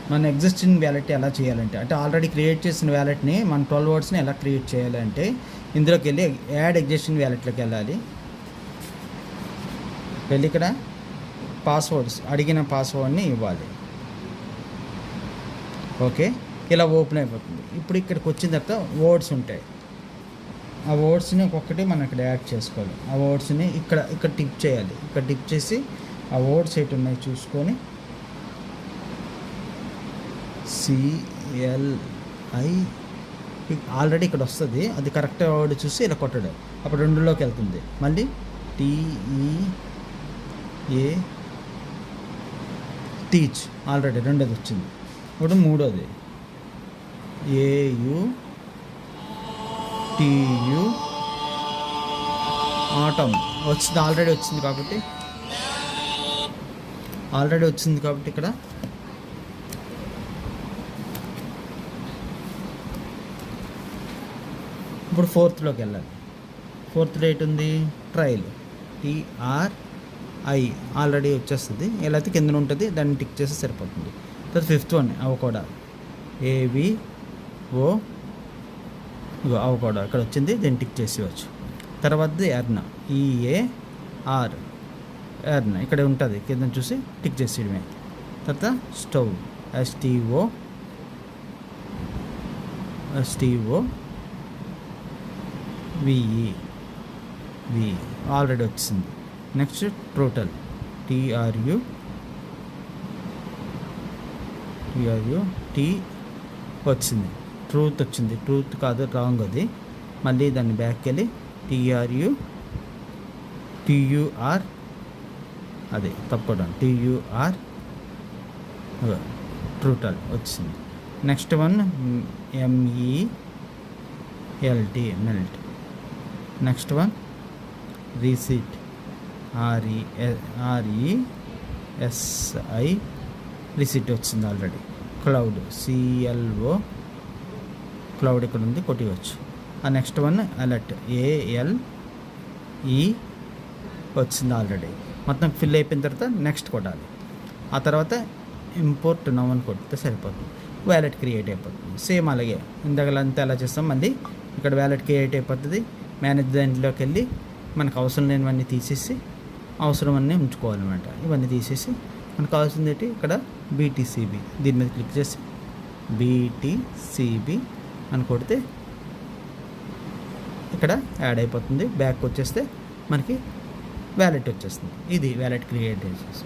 మన existing wallet ఎలా చేయాలంటే, అంటే ఆల్రెడీ క్రియేట్ చేసిన వ్యాలెట్ని మన 12 వర్డ్స్ని ఎలా క్రియేట్ చేయాలంటే, ఇందులోకి వెళ్ళి యాడ్ ఎగ్జిస్టింగ్ వ్యాలెట్లోకి వెళ్ళాలి. వెళ్ళి ఇక్కడ పాస్వర్డ్స్, అడిగిన పాస్వర్డ్ని ఇవ్వాలి. ఓకే, ఇలా ఓపెన్ అయిపోతుంది. ఇప్పుడు ఇక్కడికి వచ్చిన తర్వాత వర్డ్స్ ఉంటాయి. ఆ వర్డ్స్ని ఒక్కొక్కటి మనం ఇక్కడ యాడ్ చేసుకోవాలి. ఆ వర్డ్స్ని ఇక్కడ టిప్ చేయాలి. ఇక్కడ టిప్ చేసి ఆ వర్డ్స్ ఎటు ఉన్నాయి చూసుకొని CLI ఆల్రెడీ ఇక్కడ వస్తుంది, అది కరెక్ట్ వర్డ్ చూసి ఇలా కొట్టడం. అప్పుడు రెండులోకి వెళ్తుంది. మళ్ళీ TEA టీచ్ ఆల్రెడీ రెండోది వచ్చింది. ఇప్పుడు మూడోది AUTU ఆటమ్ వచ్చింది. ఆల్రెడీ వచ్చింది కాబట్టి ఇక్కడ ఇప్పుడు ఫోర్త్లోకి వెళ్ళాలి. ఫోర్త్ డేట్ ఉంది ట్రయల్, TRI ఆల్రెడీ వచ్చేస్తుంది. ఎలా అయితే కింద ఉంటుంది దాన్ని టిక్ చేస్తే సరిపోతుంది. తర్వాత ఫిఫ్త్ వన్ అవకోడా, AVO అవకోడా ఇక్కడ వచ్చింది, దీన్ని టిక్ చేసేవచ్చు. తర్వాతది ఎర్న, EAR ఎర్న ఇక్కడ ఉంటుంది, కింద చూసి టిక్ చేసేయడమే. తర్వాత స్టవ్, STO VE ఆల్రెడీ వచ్చింది. నెక్స్ట్ టోటల్, TRU T వచ్చింది. ట్రూత్ వచ్చింది. ట్రూత్ కాదు, రాంగ్ అది. మళ్ళీ దాన్ని బ్యాక్కి వెళ్ళి TUR అది తప్పడం, TUR ట్రూటల్ వచ్చింది. Next one MELT melt. Next one receipt, RESI receipt వచ్చింది ఆల్రెడీ. క్లౌడ్, CLO క్లౌడ్ ఇక్కడ ఉంది, కొట్టివచ్చు. ఆ నెక్స్ట్ వన్ అలర్ట్, ALE వచ్చింది ఆల్రెడీ. మొత్తం ఫిల్ అయిపోయిన తర్వాత నెక్స్ట్ కొట్టాలి. ఆ తర్వాత ఇంపోర్ట్ నౌ అని కొడితే సరిపోతుంది, వ్యాలెట్ క్రియేట్ అయిపోతుంది. సేమ్ అలాగే ఇందాకలంతా ఎలా చేస్తాం, మళ్ళీ ఇక్కడ వ్యాలెట్ క్రియేట్ అయిపోతుంది. మేనేజ్ దాంట్లోకి వెళ్ళి మనకు అవసరం లేనివన్నీ తీసేసి అవసరం అన్నీ ఉంచుకోవాలన్నమాట. ఇవన్నీ తీసేసి మనకు కావాల్సింది ఏంటి, ఇక్కడ BTCB దీని మీద క్లిక్ చేసి BTCB అని కొడితే ఇక్కడ యాడ్ అయిపోతుంది. బ్యాక్ వచ్చేస్తే మనకి వ్యాలెట్ వచ్చేస్తుంది. ఇది వ్యాలెట్ క్రియేట్ చేసేసి